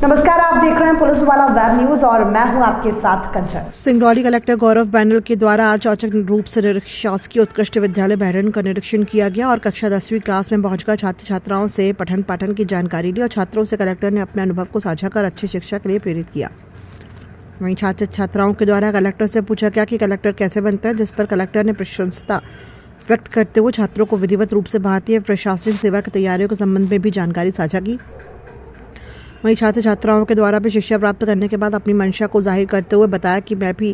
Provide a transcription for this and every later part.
नमस्कार, आप देख रहे हैं पुलिस वाला वेब न्यूज और मैं हूं आपके साथ कंचन। सिंगरौली कलेक्टर गौरव बैनल के द्वारा आज औचक रूप से शासकीय उत्कृष्ट विद्यालय बहरन का निरीक्षण किया गया और कक्षा 10वीं क्लास में पहुंचकर छात्र छात्राओं से पठन पाठन की जानकारी ली और छात्रों से कलेक्टर ने अपने अनुभव को साझा कर अच्छी शिक्षा के लिए प्रेरित किया। वहीं छात्र छात्राओं के द्वारा कलेक्टर से पूछा गया कि कलेक्टर कैसे बनते हैं, जिस पर कलेक्टर ने प्रशंसा व्यक्त करते हुए छात्रों को विधिवत रूप से भारतीय प्रशासनिक सेवा की तैयारियों के संबंध में भी जानकारी साझा की। वहीं छात्र छात्राओं के द्वारा भी शिक्षा प्राप्त करने के बाद अपनी मंशा को जाहिर करते हुए बताया कि मैं भी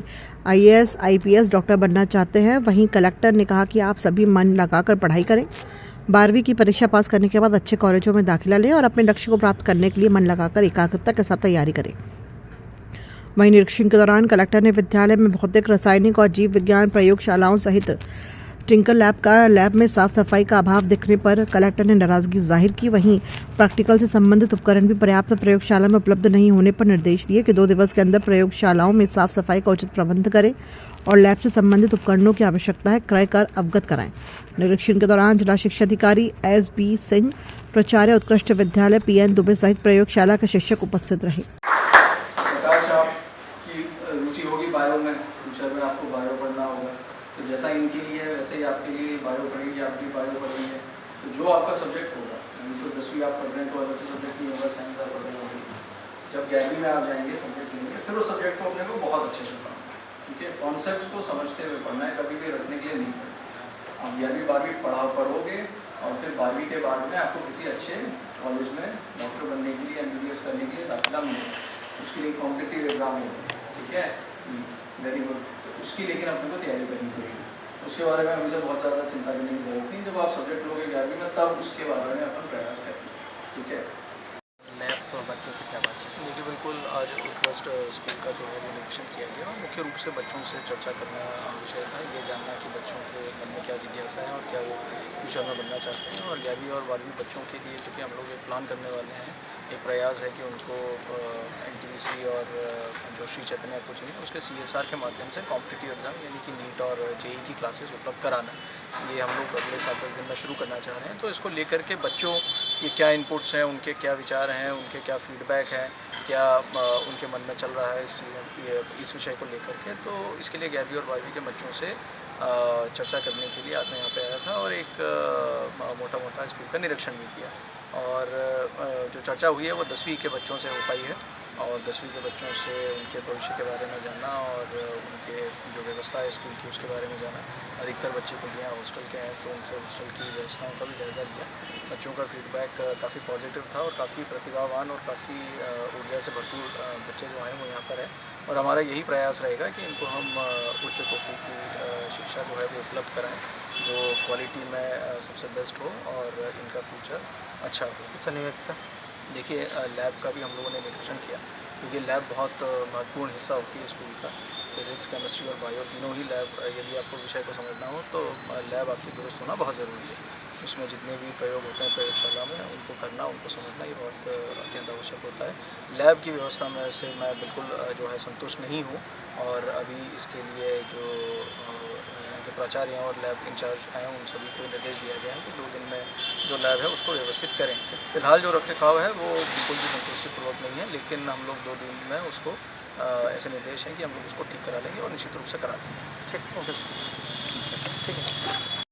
IAS, IPS, डॉक्टर बनना चाहते हैं। वहीं कलेक्टर ने कहा कि आप सभी मन लगाकर पढ़ाई करें, 12वीं की परीक्षा पास करने के बाद अच्छे कॉलेजों में दाखिला लें और अपने लक्ष्य को प्राप्त करने के लिए मन लगाकर एकाग्रता के साथ तैयारी करें। वहीं निरीक्षण के दौरान कलेक्टर ने विद्यालय में भौतिक, रासायनिक और जीव विज्ञान प्रयोगशालाओं सहित टिंकर लैब में साफ सफाई का अभाव दिखने पर कलेक्टर ने नाराजगी जाहिर की। वहीं प्रैक्टिकल से संबंधित उपकरण भी पर्याप्त प्रयोगशाला में उपलब्ध नहीं होने पर निर्देश दिए कि 2 दिवस के अंदर प्रयोगशालाओं में साफ सफाई का उचित प्रबंध करें और लैब से संबंधित उपकरणों की आवश्यकता है क्रय कर अवगत कराएं। निरीक्षण के दौरान जिला शिक्षा अधिकारी SB सिंह, प्राचार्य उत्कृष्ट विद्यालय PN दुबे सहित प्रयोगशाला के शिक्षक उपस्थित रहे। बायो में फ्यूचर में आपको बायो पढ़ना होगा, तो जैसा इनके लिए है वैसे ही आपके लिए बायो पढ़ेगी, आपकी बायो पढ़नी है तो जो आपका सब्जेक्ट होगा, तो 10वीं आप पढ़ रहे हैं तो अलग से सब्जेक्ट नहीं होगा, साइंस आप पढ़ रहे होंगे, जब 11वीं में आप जाएंगे सब्जेक्ट लेंगे फिर उस सब्जेक्ट को अपने को बहुत अच्छे से पढ़ना है, ठीक है। कॉन्सेप्ट्स को समझते हुए पढ़ना है, कभी भी रखने के लिए नहीं पढ़ना। आप 11वीं 12वीं पढ़ोगे और फिर 12वीं के बाद में आपको किसी अच्छे कॉलेज में डॉक्टर बनने के लिए, MBBS करने के लिए दाखिला मिलेगा, उसके लिए कॉम्पिटिटिव एग्जाम होगा, ठीक है, वेरी गुड। तो उसकी लेकिन अपने को तैयारी करनी पड़ेगी, उसके बारे में हमें से बहुत ज़्यादा चिंता करने की जरूरत नहीं। जब आप सब्जेक्ट लोगे 11वीं में तब उसके बारे में अपन प्रयास करेंगे, ठीक है। लैब्स और बच्चों से क्या बात है? देखिए बिल्कुल, आज उत्कृष्ट स्कूल का जो है वो निरीक्षण किया गया और मुख्य रूप से बच्चों से चर्चा करना विषय था, ये जानना कि बच्चों के मन में क्या जिज्ञासा है और क्या वो फ्यूचर में बनना चाहते हैं। और 11वीं और 12वीं बच्चों के लिए क्योंकि हम लोग एक प्लान करने वाले हैं, एक प्रयास है कि उनको NTPC और जो श्री चैतन्य कोचिंग है उसके CSR के माध्यम से कॉम्पिटिटिव एग्ज़ाम यानी कि नीट और JEE की क्लासेस उपलब्ध कराना, ये हम लोग अगले 7-10 दिन में शुरू करना चाह रहे हैं। तो इसको लेकर के बच्चों के क्या इनपुट्स हैं, उनके क्या विचार हैं, उनके क्या फीडबैक है, क्या उनके मन में चल रहा है इस विषय को लेकर के, तो इसके लिए 11वीं और 12वीं के बच्चों से चर्चा करने के लिए आज मैं यहाँ पे आया था और एक मोटा स्कूल का निरीक्षण भी किया। और जो चर्चा हुई है वो 10वीं के बच्चों से हो पाई है और 10वीं के बच्चों से उनके भविष्य के बारे में जानना और उनके जो व्यवस्था है स्कूल की उसके बारे में जाना। अधिकतर बच्चे को यहाँ हॉस्टल के हैं तो उनसे हॉस्टल की व्यवस्थाओं का भी जायज़ा लिया। बच्चों का फीडबैक काफ़ी पॉजिटिव था और काफ़ी प्रतिभावान और काफ़ी ऊर्जा से भरपूर बच्चे जो हैं वो यहाँ पर है और हमारा यही प्रयास रहेगा कि इनको हम उच्च कोटि की शिक्षा जो है वो उपलब्ध कराएं, जो क्वालिटी में सबसे बेस्ट हो और इनका फ्यूचर अच्छा हो। नियोक्ता देखिए, लैब का भी हम लोगों ने निरीक्षण किया क्योंकि लैब बहुत महत्वपूर्ण हिस्सा होती है स्कूल का। फिजिक्स, केमिस्ट्री और बायो तीनों ही लैब, यदि आपको विषय को समझना हो तो लैब आपकी दुरुस्त होना बहुत ज़रूरी है। उसमें जितने भी प्रयोग होते हैं प्रयोगशाला में उनको करना, उनको समझना ये बहुत अत्यंत आवश्यक होता है। लैब की व्यवस्था में से मैं बिल्कुल जो है संतुष्ट नहीं हूँ और अभी इसके लिए जो प्राचार्य हैं और लैब इंचार्ज हैं उन सभी को निर्देश दिया गया है कि 2 दिन में जो लैब है उसको व्यवस्थित करें। फिलहाल जो रखरखाव है वो बिल्कुल भी संतुष्टिपूर्वक नहीं है, लेकिन हम लोग 2 दिन में उसको ऐसे निर्देश हैं कि हम लोग उसको ठीक करा लेंगे और निश्चित रूप से करा देंगे। ठीक, ओके सर, ठीक है।